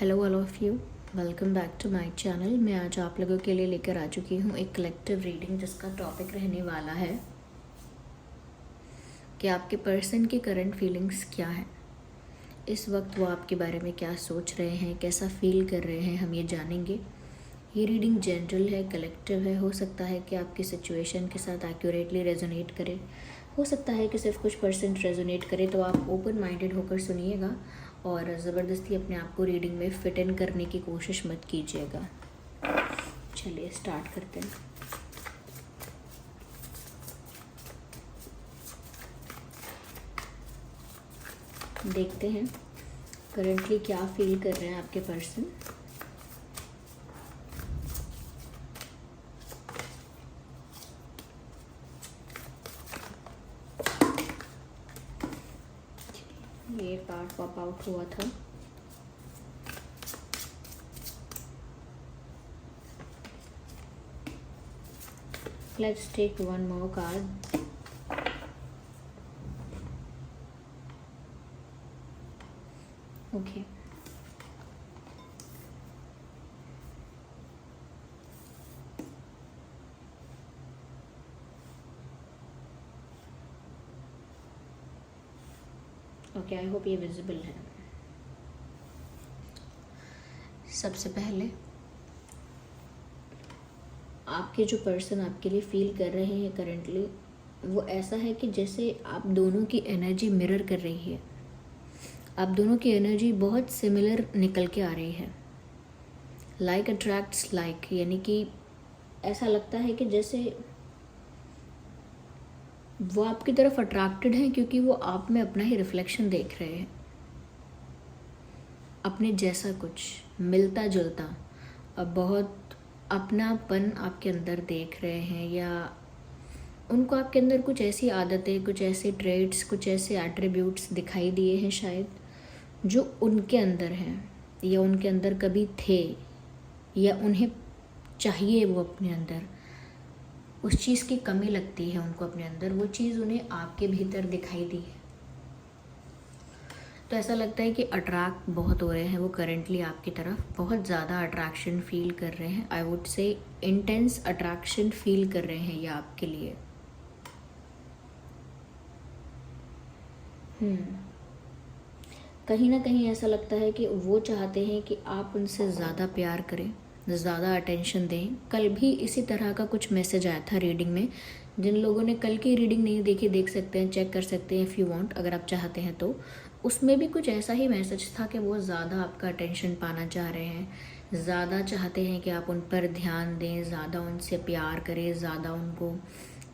Hello all of you, welcome back to my channel. मैं आज आप लोगों के लिए लेकर आ चुकी हूँ एक कलेक्टिव रीडिंग जिसका टॉपिक रहने वाला है कि आपके पर्सन की करंट फीलिंग्स क्या है। इस वक्त वो आपके बारे में क्या सोच रहे हैं, कैसा फील कर रहे हैं, हम ये जानेंगे। ये रीडिंग जनरल है, कलेक्टिव है। हो सकता है कि आपकी सिचुएशन के साथ एक्यूरेटली रेजोनेट करे, हो सकता है कि सिर्फ कुछ परसेंट रेजोनेट करे। तो आप ओपन माइंडेड होकर सुनिएगा और ज़बरदस्ती अपने आप को रीडिंग में फिट इन करने की कोशिश मत कीजिएगा। चलिए स्टार्ट करते हैं। देखते हैं करंटली क्या फील कर रहे हैं आपके पर्सन। ये कार्ड पॉप आउट हुआ था। Let's take one more card. Okay. Okay, I hope ये विजिबल है। सबसे पहले आपके जो पर्सन आपके लिए फील कर रहे हैं करंटली, वो ऐसा है कि जैसे आप दोनों की एनर्जी मिरर कर रही है। आप दोनों की एनर्जी बहुत सिमिलर निकल के आ रही है। लाइक अट्रैक्ट्स लाइक, यानी कि ऐसा लगता है कि जैसे वो आपकी तरफ अट्रैक्टेड हैं क्योंकि वो आप में अपना ही रिफ्लेक्शन देख रहे हैं, अपने जैसा कुछ मिलता जुलता। अब बहुत अपनापन आपके अंदर देख रहे हैं, या उनको आपके अंदर कुछ ऐसी आदतें, कुछ ऐसे ट्रेड्स, कुछ ऐसे एट्रीब्यूट्स दिखाई दिए हैं शायद, जो उनके अंदर हैं या उनके अंदर कभी थे, या उन्हें चाहिए वो अपने अंदर। उस चीज़ की कमी लगती है उनको अपने अंदर, वो चीज़ उन्हें आपके भीतर दिखाई दी है। तो ऐसा लगता है कि अट्रैक्ट बहुत हो रहे हैं वो करंटली आपकी तरफ, बहुत ज़्यादा अट्रैक्शन फील कर रहे हैं। I would say intense attraction feel कर रहे हैं ये आपके लिए। कहीं ना कहीं ऐसा लगता है कि वो चाहते हैं कि आप उनसे ज़्यादा प्यार करें, ज़्यादा अटेंशन दें। कल भी इसी तरह का कुछ मैसेज आया था रीडिंग में। जिन लोगों ने कल की रीडिंग नहीं देखी, देख सकते हैं, चेक कर सकते हैं इफ़ यू वांट, अगर आप चाहते हैं तो। उसमें भी कुछ ऐसा ही मैसेज था कि वो ज़्यादा आपका अटेंशन पाना चाह रहे हैं, ज़्यादा चाहते हैं कि आप उन पर ध्यान दें, ज़्यादा उनसे प्यार करें, ज़्यादा उनको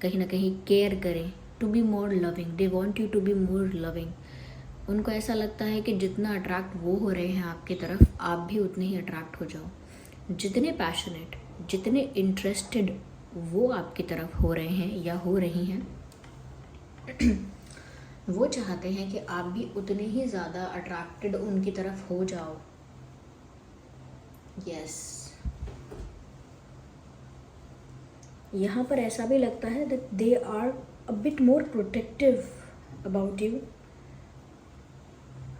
कहीं ना कहीं केयर करें। To be more loving, they want you to be more loving. उनको ऐसा लगता है कि जितना अट्रैक्ट वो हो रहे हैं आपकी तरफ, आप भी उतने ही अट्रैक्ट हो जाओ। जितने पैशनेट, जितने इंटरेस्टेड वो आपकी तरफ हो रहे हैं या हो रही हैं, वो चाहते हैं कि आप भी उतने ही ज़्यादा अट्रैक्टेड उनकी तरफ हो जाओ। यस, यहाँ पर ऐसा भी लगता है that they are a bit more protective about you.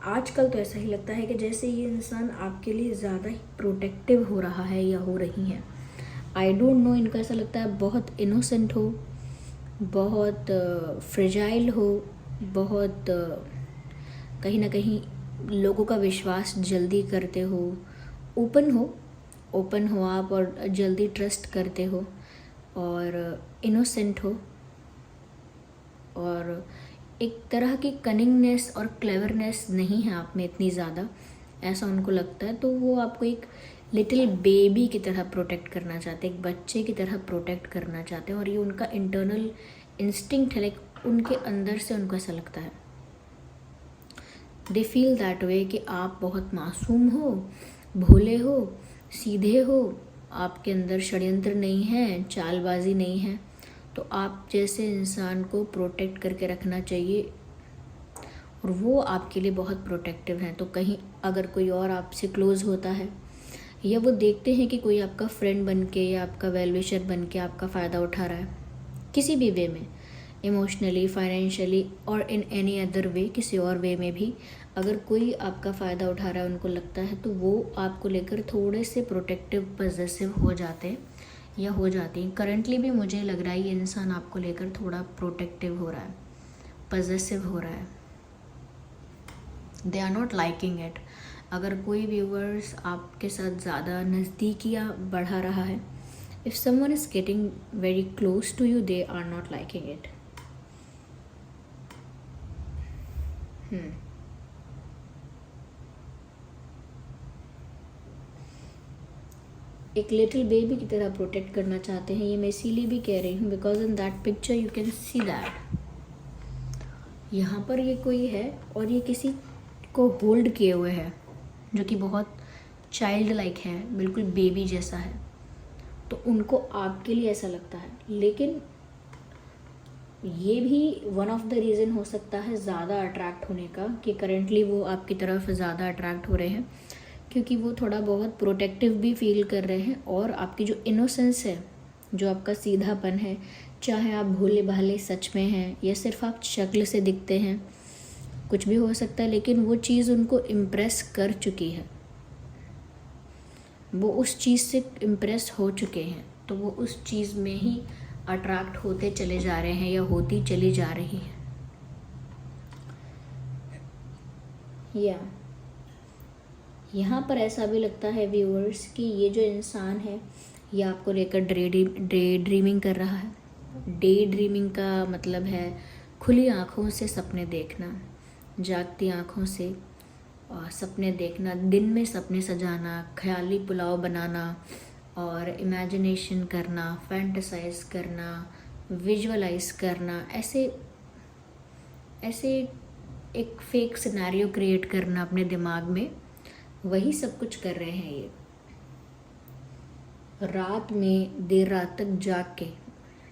आजकल तो ऐसा ही लगता है कि जैसे ये इंसान आपके लिए ज़्यादा ही प्रोटेक्टिव हो रहा है या हो रही हैं। आई डोंट नो, इनका ऐसा लगता है बहुत इनोसेंट हो, बहुत फ्रेजाइल हो, बहुत कहीं ना कहीं लोगों का विश्वास जल्दी करते हो, ओपन हो आप और जल्दी ट्रस्ट करते हो, और इनोसेंट हो, और एक तरह की कनिंगनेस और क्लेवरनेस नहीं है आप में इतनी ज़्यादा, ऐसा उनको लगता है। तो वो आपको एक लिटिल बेबी की तरह प्रोटेक्ट करना चाहते हैं, एक बच्चे की तरह प्रोटेक्ट करना चाहते हैं, और ये उनका इंटरनल इंस्टिंक्ट है। लाइक उनके अंदर से उनको ऐसा लगता है, दे फील दैट वे, कि आप बहुत मासूम हो, भोले हो, सीधे हो, आपके अंदर षड्यंत्र नहीं है, चालबाजी नहीं है। तो आप जैसे इंसान को प्रोटेक्ट करके रखना चाहिए, और वो आपके लिए बहुत प्रोटेक्टिव हैं। तो कहीं अगर कोई और आपसे क्लोज़ होता है, या वो देखते हैं कि कोई आपका फ्रेंड बन के या आपका वेल विशर बन के आपका फ़ायदा उठा रहा है किसी भी वे में, इमोशनली, फाइनेंशियली और इन एनी अदर वे, किसी और वे में भी अगर कोई आपका फ़ायदा उठा रहा है उनको लगता है, तो वो आपको लेकर थोड़े से प्रोटेक्टिव, पॉजेसिव हो जाते हैं या हो जाती हैं। करंटली भी मुझे लग रहा है ये इंसान आपको लेकर थोड़ा प्रोटेक्टिव हो रहा है, पॉजेसिव हो रहा है। They are not liking it. अगर कोई व्यूअर्स आपके साथ ज़्यादा नज़दीकियाँ बढ़ा रहा है, if someone is getting very close to you, they are not liking it. एक लिटिल बेबी की तरह प्रोटेक्ट करना चाहते हैं। ये मैं इसीलिए भी कह रही हूँ because in that picture you can see that यहाँ पर ये कोई है और ये किसी को होल्ड किए हुए है जो कि बहुत चाइल्ड लाइक है, बिल्कुल बेबी जैसा है। तो उनको आपके लिए ऐसा लगता है, लेकिन ये भी वन ऑफ द रीज़न हो सकता है ज़्यादा अट्रैक्ट होने का, कि करेंटली वो आपकी तरफ ज़्यादा अट्रैक्ट हो रहे हैं क्योंकि वो थोड़ा बहुत प्रोटेक्टिव भी फील कर रहे हैं। और आपकी जो इनोसेंस है, जो आपका सीधापन है, चाहे आप भोले भाले सच में हैं या सिर्फ आप शक्ल से दिखते हैं, कुछ भी हो सकता है, लेकिन वो चीज़ उनको इम्प्रेस कर चुकी है। वो उस चीज़ से इम्प्रेस हो चुके हैं, तो वो उस चीज़ में ही अट्रैक्ट होते चले जा रहे हैं या होती चली जा रही है। या यहाँ पर ऐसा भी लगता है व्यूअर्स कि ये जो इंसान है ये आपको लेकर डे ड्रीमिंग कर रहा है। डे ड्रीमिंग का मतलब है खुली आँखों से सपने देखना, जागती आँखों से सपने देखना, दिन में सपने सजाना, ख्याली पुलाव बनाना और इमेजिनेशन करना, फैंटेसाइज करना, विजुअलाइज करना, ऐसे एक फेक सिनेरियो क्रिएट करना अपने दिमाग में, वही सब कुछ कर रहे हैं ये। रात में देर रात तक जाग के,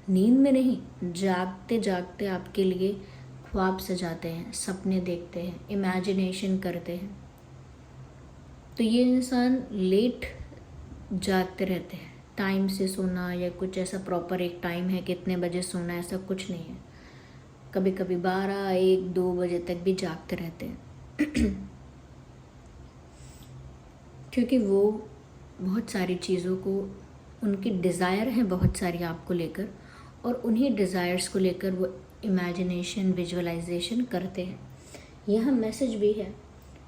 नींद में नहीं, जागते जागते आपके लिए ख्वाब सजाते हैं, सपने देखते हैं, इमेजिनेशन करते हैं। तो ये इंसान लेट जागते रहते हैं, टाइम से सोना या कुछ ऐसा प्रॉपर एक टाइम है कितने बजे सोना, ऐसा कुछ नहीं है। कभी कभी 12, 1, 2 बजे तक भी जागते रहते हैं क्योंकि वो बहुत सारी चीज़ों को, उनकी डिज़ायर है बहुत सारी आपको लेकर, और उन्हीं डिज़ायर्स को लेकर वो इमेजिनेशन, विजुअलाइजेशन करते हैं। यहाँ मैसेज भी है,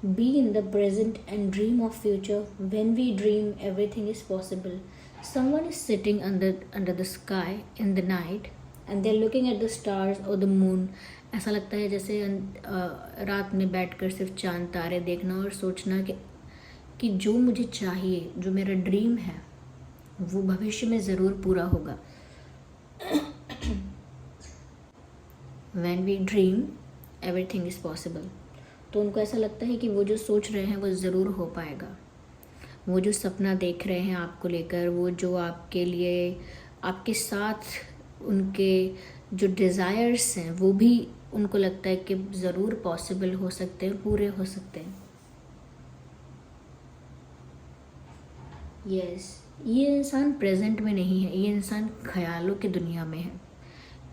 be in the present and dream of future, when we dream everything is possible. Someone is sitting under the sky in the night and they are looking at the stars और the moon. ऐसा लगता है जैसे रात में बैठकर सिर्फ चांद तारे देखना और सोचना कि जो मुझे चाहिए, जो मेरा ड्रीम है, वो भविष्य में ज़रूर पूरा होगा। When we dream, everything is possible। तो उनको ऐसा लगता है कि वो जो सोच रहे हैं वो ज़रूर हो पाएगा। वो जो सपना देख रहे हैं आपको लेकर, वो जो आपके लिए, आपके साथ उनके जो डिज़ायर्स हैं, वो भी उनको लगता है कि ज़रूर पॉसिबल हो सकते हैं, पूरे हो सकते हैं। यस, ये इंसान प्रेजेंट में नहीं है, ये इंसान ख्यालों की दुनिया में है।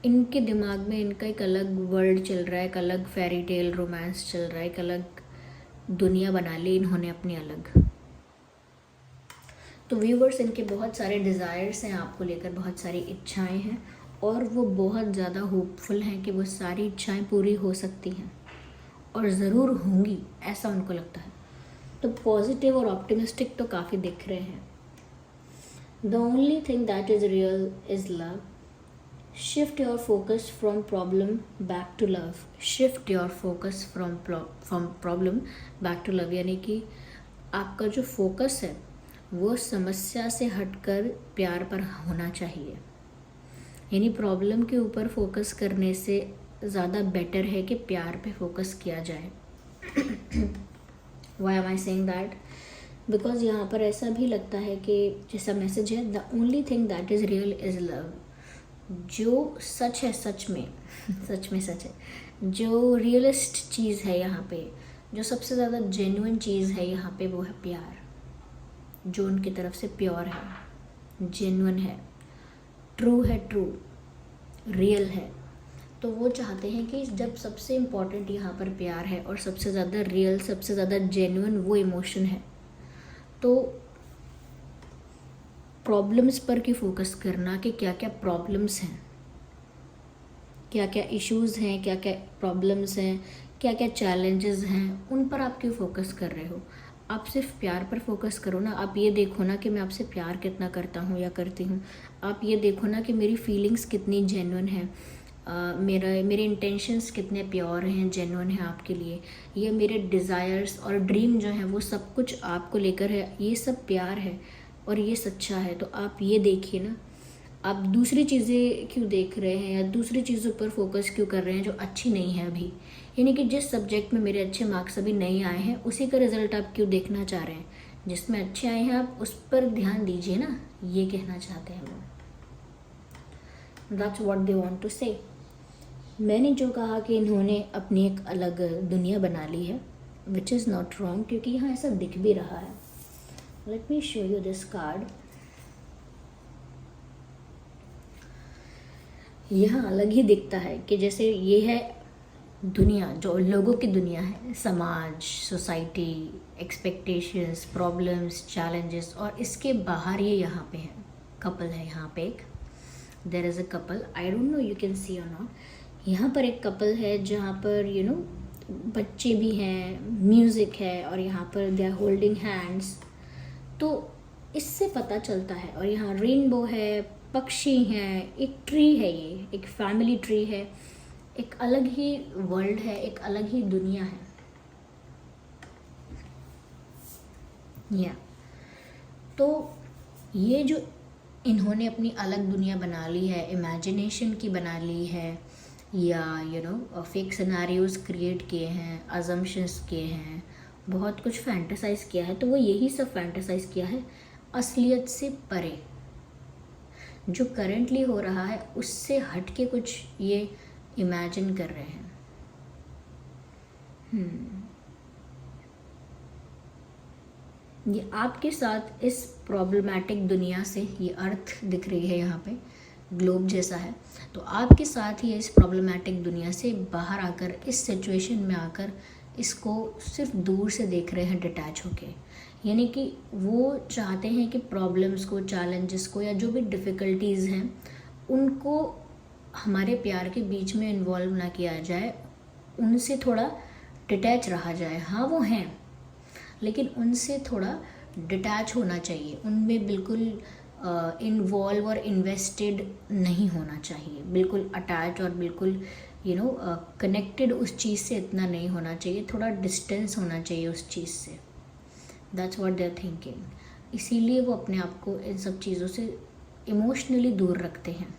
इनके दिमाग में इनका एक अलग वर्ल्ड चल रहा है, एक अलग फेरी टेल रोमांस चल रहा है, एक अलग दुनिया बना ली इन्होंने अपनी अलग। तो व्यूवर्स, इनके बहुत सारे डिज़ायर्स हैं आपको लेकर, बहुत सारी इच्छाएं हैं, और वो बहुत ज़्यादा होपफुल हैं कि वो सारी इच्छाएं पूरी हो सकती हैं और ज़रूर होंगी, ऐसा उनको लगता है। तो पॉजिटिव और ऑप्टिमिस्टिक तो काफ़ी दिख रहे हैं। The only thing that is real is love. Shift your focus from problem back to love. Shift your focus from problem back to love, यानी कि आपका जो फोकस है वो समस्या से हटकर प्यार पर होना चाहिए। यानी प्रॉब्लम के ऊपर फोकस करने से ज़्यादा बेटर है कि प्यार पे फोकस किया जाए। Why am I saying that? Because यहाँ पर ऐसा भी लगता है कि जैसा मैसेज है, the only thing that is real is love. जो सच है, सच में सच में सच है, जो रियलिस्ट चीज़ है यहाँ पे, जो सबसे ज़्यादा जेन्युइन चीज़ है यहाँ पे, वो है प्यार, जो उनकी तरफ से प्योर है, जेन्युइन है, ट्रू है, ट्रू रियल है। तो वो चाहते हैं कि जब सबसे इम्पोर्टेंट यहाँ पर प्यार है और सबसे ज़्यादा रियल, सबसे ज़्यादा जेन्युइन वो इमोशन है, तो प्रॉब्लम्स पर क्यों फोकस करना कि क्या क्या प्रॉब्लम्स हैं, क्या क्या इश्यूज़ हैं, क्या क्या प्रॉब्लम्स हैं, क्या क्या चैलेंजेस हैं, उन पर आप क्यों फोकस कर रहे हो। आप सिर्फ प्यार पर फोकस करो ना। आप ये देखो ना कि मैं आपसे प्यार कितना करता हूँ या करती हूँ। आप ये देखो ना कि मेरी फीलिंग्स कितनी जेन्युइन है, मेरे इंटेंशंस कितने प्योर हैं, जेन्युइन हैं आपके लिए। ये मेरे डिज़ायर्स और ड्रीम जो हैं वो सब कुछ आपको लेकर है, ये सब प्यार है और ये सच्चा है। तो आप ये देखिए ना, आप दूसरी चीज़ें क्यों देख रहे हैं या दूसरी चीज़ों पर फोकस क्यों कर रहे हैं जो अच्छी नहीं है अभी। यानी कि जिस सब्जेक्ट में मेरे अच्छे मार्क्स अभी नहीं आए हैं उसी का रिजल्ट आप क्यों देखना चाह रहे हैं। जिसमें अच्छे आए हैं आप उस पर ध्यान दीजिए ना, ये कहना चाहते हैं वो। That's what they want to say. मैंने जो कहा कि इन्होंने अपनी एक अलग दुनिया बना ली है, विच इज़ नॉट रॉन्ग, क्योंकि यहाँ ऐसा दिख भी रहा है। Let me show you this card. यहाँ अलग ही दिखता है कि जैसे ये है दुनिया, जो लोगों की दुनिया है, समाज, सोसाइटी, एक्सपेक्टेशंस, प्रॉब्लम्स, चैलेंजेस, और इसके बाहर ये यहाँ पे है, कपल है यहाँ पे एक, there is a couple, I don't know you can see और नॉट। यहाँ पर एक कपल है जहाँ पर यू नो बच्चे भी हैं, म्यूज़िक है और यहाँ पर दे आर होल्डिंग हैंड्स। तो इससे पता चलता है, और यहाँ रेनबो है, पक्षी हैं, एक ट्री है, ये एक फैमिली ट्री है, एक अलग ही वर्ल्ड है, एक अलग ही दुनिया है। या तो ये जो इन्होंने अपनी अलग दुनिया बना ली है, इमेजिनेशन की बना ली है, या you know fake scenarios create किए हैं, अजम्पशंस किए हैं, बहुत कुछ फैंटेसाइज किया है, तो वो यही सब फैंटेसाइज किया है असलियत से परे। जो करेंटली हो रहा है उससे हट के कुछ ये इमेजिन कर रहे हैं। ये आपके साथ इस प्रॉब्लमैटिक दुनिया से, ये अर्थ दिख रही है यहाँ पे, ग्लोब जैसा है, तो आपके साथ ही इस प्रॉब्लमैटिक दुनिया से बाहर आकर, इस सिचुएशन में आकर इसको सिर्फ दूर से देख रहे हैं, डिटैच होके। यानी कि वो चाहते हैं कि प्रॉब्लम्स को, चैलेंजेस को, या जो भी डिफ़िकल्टीज़ हैं उनको हमारे प्यार के बीच में इन्वॉल्व ना किया जाए, उनसे थोड़ा डिटैच रहा जाए। हाँ वो हैं, लेकिन उनसे थोड़ा डिटैच होना चाहिए, उनमें बिल्कुल इन्वॉल्व और इन्वेस्टेड नहीं होना चाहिए, बिल्कुल अटैच और बिल्कुल यू नो कनेक्टेड उस चीज़ से इतना नहीं होना चाहिए, थोड़ा डिस्टेंस होना चाहिए उस चीज़ से। That's what they are thinking. इसीलिए वो अपने आप को इन सब चीज़ों से इमोशनली दूर रखते हैं,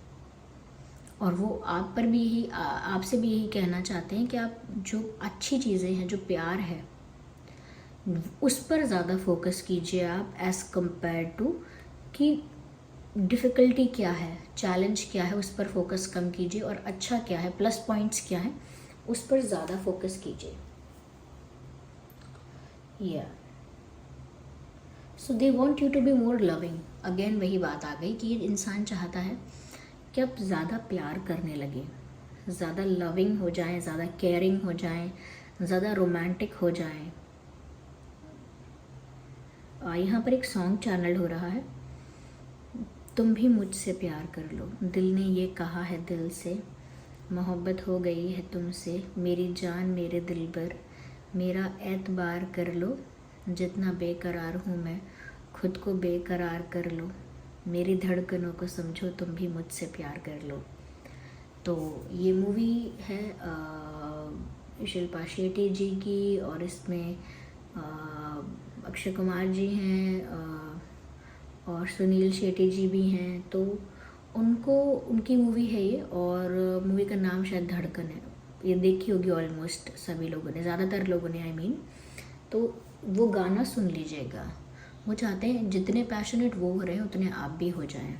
और वो आप पर भी यही, आपसे भी यही कहना चाहते हैं कि आप जो अच्छी चीज़ें हैं, जो प्यार है, उस पर ज़्यादा फोकस कीजिए आप, एज़ कम्पेयर टू कि डिफ़िकल्टी क्या है, चैलेंज क्या है, उस पर फोकस कम कीजिए, और अच्छा क्या है, प्लस पॉइंट्स क्या है, उस पर ज़्यादा फोकस कीजिए। या so they want you to be more loving. Again वही बात आ गई कि ये इंसान चाहता है कि आप ज़्यादा प्यार करने लगे, ज़्यादा लविंग हो जाएं, ज़्यादा केयरिंग हो जाएं, ज़्यादा रोमांटिक हो जाएं। यहाँ पर एक सॉन्ग चैनल हो रहा है, तुम भी मुझसे प्यार कर लो, दिल ने ये कहा है दिल से, मोहब्बत हो गई है तुमसे, मेरी जान मेरे दिलबर, मेरा एतबार कर लो, जितना बेकरार हूँ मैं, खुद को बेकरार कर लो, मेरी धड़कनों को समझो, तुम भी मुझसे प्यार कर लो। तो ये मूवी है शिल्पा शेट्टी जी की, और इसमें अक्षय कुमार जी हैं और सुनील शेट्टी जी भी हैं। तो उनकी मूवी है ये, और मूवी का नाम शायद धड़कन है। ये देखी होगी ऑलमोस्ट सभी लोगों ने, ज़्यादातर लोगों ने, आई मीन। तो वो गाना सुन लीजिएगा। वो चाहते हैं जितने पैशनेट वो हो रहे हैं उतने आप भी हो जाएं।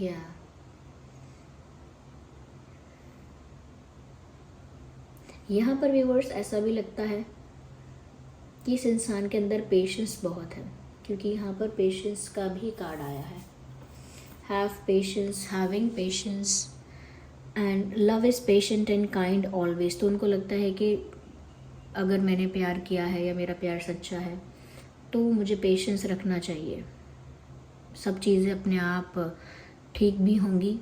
या यहाँ पर व्यूअर्स ऐसा भी लगता है कि इस इंसान के अंदर पेशेंस बहुत है, क्योंकि यहाँ पर पेशेंस का भी कार्ड आया है। Have patience, having patience, and love is patient and kind always. तो उनको लगता है कि अगर मैंने प्यार किया है या मेरा प्यार सच्चा है तो मुझे पेशेंस रखना चाहिए। सब चीज़ें अपने आप ठीक भी होंगी,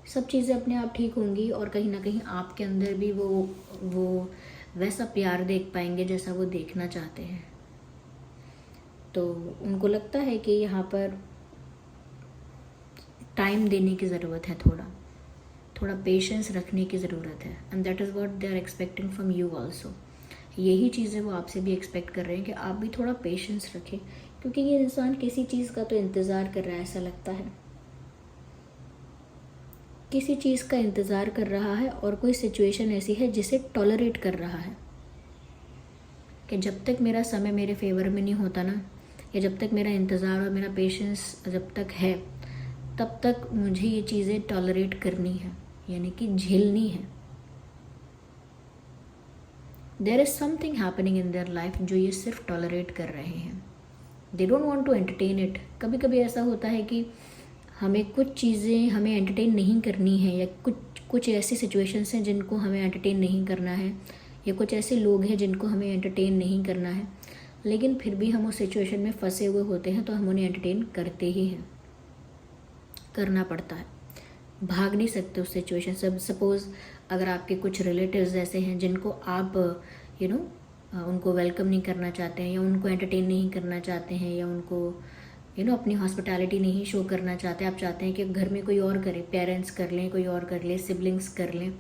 सब चीज़ें अपने आप ठीक होंगी और कहीं ना कहीं आपके अंदर भी वो वैसा प्यार देख पाएंगे जैसा वो देखना चाहते हैं। तो उनको लगता है कि यहाँ पर टाइम देने की ज़रूरत है, थोड़ा पेशेंस रखने की ज़रूरत है। And that is what they are expecting from you also. यही चीज़ें वो आपसे भी एक्सपेक्ट कर रहे हैं कि आप भी थोड़ा पेशेंस रखें, क्योंकि ये इंसान किसी चीज़ का तो इंतज़ार कर रहा है, ऐसा लगता है किसी चीज़ का इंतज़ार कर रहा है और कोई सिचुएशन ऐसी है जिसे टॉलरेट कर रहा है कि जब तक मेरा समय मेरे फेवर में नहीं होता ना, या जब तक मेरा इंतज़ार और मेरा पेशेंस जब तक है, तब तक मुझे ये चीज़ें टॉलरेट करनी है, यानी कि झेलनी है। There is something happening in their life जो ये सिर्फ टॉलरेट कर रहे हैं। They don't want to entertain it. कभी कभी ऐसा होता है कि हमें कुछ चीज़ें हमें एंटरटेन नहीं करनी है, या कुछ ऐसी सिचुएशंस हैं जिनको हमें एंटरटेन नहीं करना है, या कुछ ऐसे लोग हैं जिनको हमें एंटरटेन नहीं करना है, लेकिन फिर भी हम उस सिचुएशन में फंसे हुए होते हैं तो हम उन्हें एंटरटेन करते ही हैं, करना पड़ता है, भाग नहीं सकते उस सिचुएशन से। सपोज़ अगर आपके कुछ रिलेटिव्स ऐसे हैं जिनको आप उनको वेलकम नहीं करना चाहते हैं, या उनको एंटरटेन नहीं करना चाहते हैं, या उनको अपनी हॉस्पिटैलिटी नहीं शो करना चाहते, आप चाहते हैं कि घर में कोई और करे, पेरेंट्स कर लें, कोई और कर ले, सिबलिंग्स कर लें,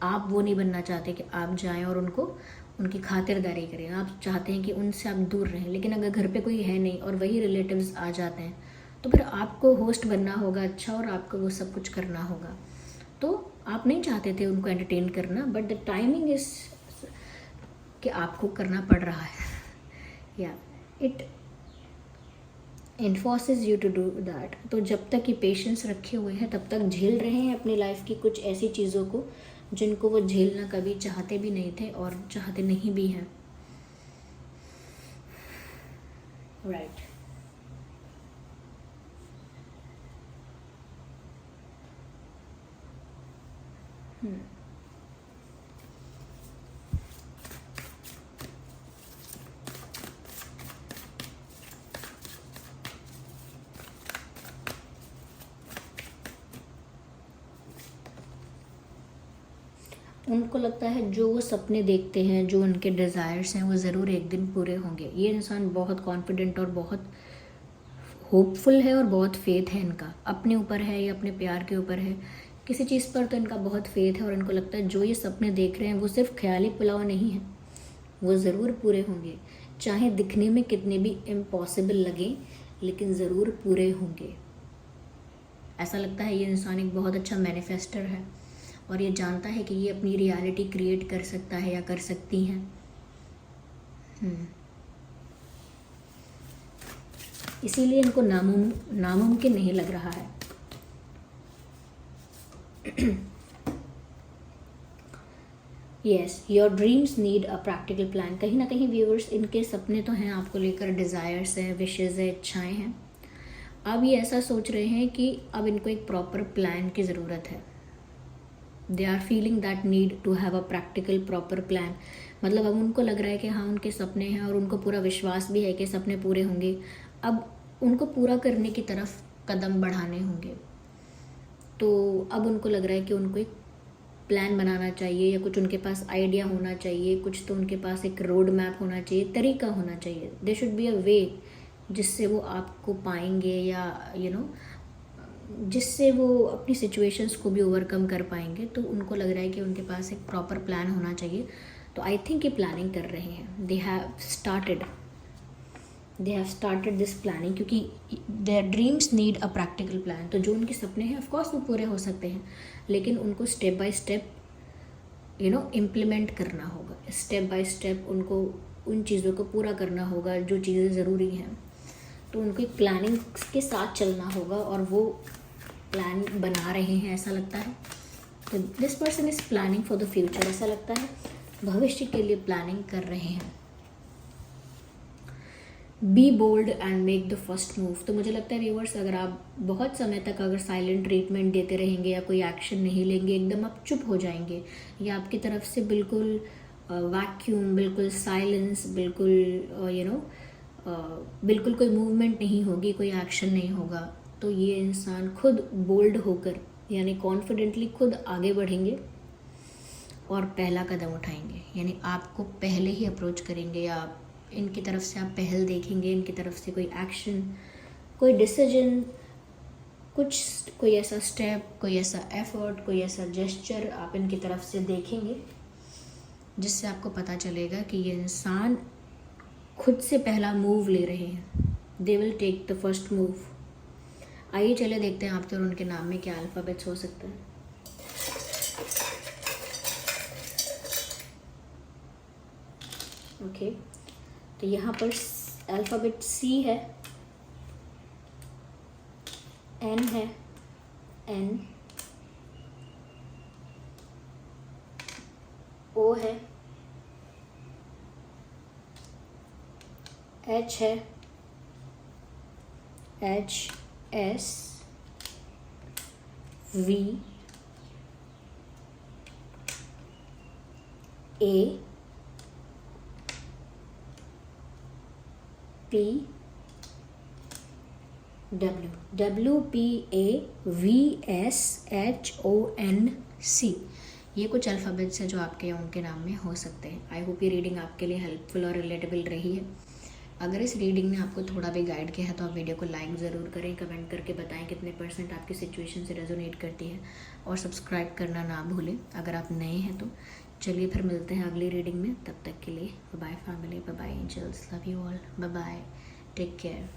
आप वो नहीं बनना चाहते कि आप जाएं और उनको उनकी खातिरदारी करें, आप चाहते हैं कि उनसे आप दूर रहें। लेकिन अगर घर पे कोई है नहीं और वही रिलेटिव्स आ जाते हैं तो फिर आपको होस्ट बनना होगा अच्छा, और आपको वो सब कुछ करना होगा। तो आप नहीं चाहते थे उनको एंटरटेन करना, बट द टाइमिंग इज़ कि आपको करना पड़ रहा है, या it enforces you to do that. तो जब तक ये पेशेंस रखे हुए हैं तब तक झेल रहे हैं अपनी लाइफ की कुछ ऐसी चीज़ों को जिनको वो झेलना कभी चाहते भी नहीं थे और चाहते नहीं भी हैं। राइट। उनको लगता है जो वो सपने देखते हैं, जो उनके डिज़ायर्स हैं, वो ज़रूर एक दिन पूरे होंगे। ये इंसान बहुत कॉन्फिडेंट और बहुत होपफुल है और बहुत फेथ है इनका, अपने ऊपर है या अपने प्यार के ऊपर है, किसी चीज़ पर तो इनका बहुत फेथ है। और इनको लगता है जो ये सपने देख रहे हैं वो सिर्फ ख्याली पुलाव नहीं है, वो ज़रूर पूरे होंगे, चाहे दिखने में कितने भी इम्पॉसिबल लगे, लेकिन ज़रूर पूरे होंगे। ऐसा लगता है ये इंसान एक बहुत अच्छा मैनिफेस्टर है और ये जानता है कि ये अपनी रियलिटी क्रिएट कर सकता है या कर सकती हैं। इसीलिए इनको नामुमकिन नहीं लग रहा है। Yes, your dreams need a practical plan. कहीं ना कहीं व्यूअर्स, इनके सपने तो हैं आपको लेकर, डिज़ायर्स हैं, विशेज़ है, इच्छाएं हैं। अब ये ऐसा सोच रहे हैं कि अब इनको एक प्रॉपर प्लान की ज़रूरत है। They are feeling that need to have a practical proper plan. मतलब अब उनको लग रहा है कि हाँ, उनके सपने हैं और उनको पूरा विश्वास भी है कि सपने पूरे होंगे। अब उनको पूरा करने की तरफ कदम बढ़ाने होंगे। तो अब उनको लग रहा है कि उनको एक प्लान बनाना चाहिए, या कुछ उनके पास आइडिया होना चाहिए, कुछ तो उनके पास एक रोड मैप होना चाहिए, तरीका होना चाहिए। दे शुड बी अ वे जिससे वो आपको पाएंगे, या जिससे वो अपनी सिचुएशंस को भी ओवरकम कर पाएंगे। तो उनको लग रहा है कि उनके पास एक प्रॉपर प्लान होना चाहिए। तो आई थिंक ये प्लानिंग कर रहे हैं। They have started this planning, क्योंकि their dreams need a practical plan. तो जो उनके सपने हैं ऑफकोर्स वो पूरे हो सकते हैं, लेकिन उनको स्टेप बाय स्टेप इम्प्लीमेंट करना होगा। स्टेप बाय स्टेप उनको उन चीज़ों को पूरा करना होगा जो चीज़ें ज़रूरी हैं। तो उनको एक प्लानिंग के साथ चलना होगा और वो प्लान बना रहे हैं, ऐसा लगता है। तो this person is planning for the future. ऐसा लगता है भविष्य के लिए प्लानिंग कर रहे हैं। Be bold and make the first move. तो मुझे लगता है व्यूअर्स, अगर आप बहुत समय तक अगर साइलेंट ट्रीटमेंट देते रहेंगे या कोई एक्शन नहीं लेंगे, एकदम आप चुप हो जाएंगे या आपकी तरफ से बिल्कुल वैक्यूम, बिल्कुल साइलेंस, बिल्कुल बिल्कुल कोई मूवमेंट नहीं होगी, कोई एक्शन नहीं होगा, तो ये इंसान खुद बोल्ड होकर यानी कॉन्फिडेंटली खुद आगे बढ़ेंगे और पहला कदम उठाएंगे। यानी आपको पहले ही अप्रोच करेंगे या इनकी तरफ से आप पहल देखेंगे, इनकी तरफ से कोई एक्शन, कोई डिसीजन, कोई ऐसा स्टेप, कोई ऐसा एफर्ट, कोई ऐसा जेस्चर आप इनकी तरफ से देखेंगे जिससे आपको पता चलेगा कि ये इंसान खुद से पहला मूव ले रहे हैं। They will take the first move. आइए चले देखते हैं आपके और उनके नाम में क्या अल्फ़ाबेट्स हो सकते हैं। ओके, तो यहाँ पर अल्फ़ाबेट सी है, एन है, एन, ओ है, एच है, H, S, V, A, P, W, W, P, A, V, S, H, O, N, C. ये कुछ अल्फ़ाबेट्स हैं जो आपके या उनके नाम में हो सकते हैं। आई होप ये रीडिंग आपके लिए हेल्पफुल और रिलेटेबल रही है। अगर इस रीडिंग ने आपको थोड़ा भी गाइड किया है तो आप वीडियो को लाइक ज़रूर करें, कमेंट करके बताएं कितने % आपकी सिचुएशन से रेजोनेट करती है, और सब्सक्राइब करना ना भूलें अगर आप नए हैं तो। चलिए फिर मिलते हैं अगली रीडिंग में, तब तक के लिए bye bye family, bye bye angels, love you all, bye bye, take care.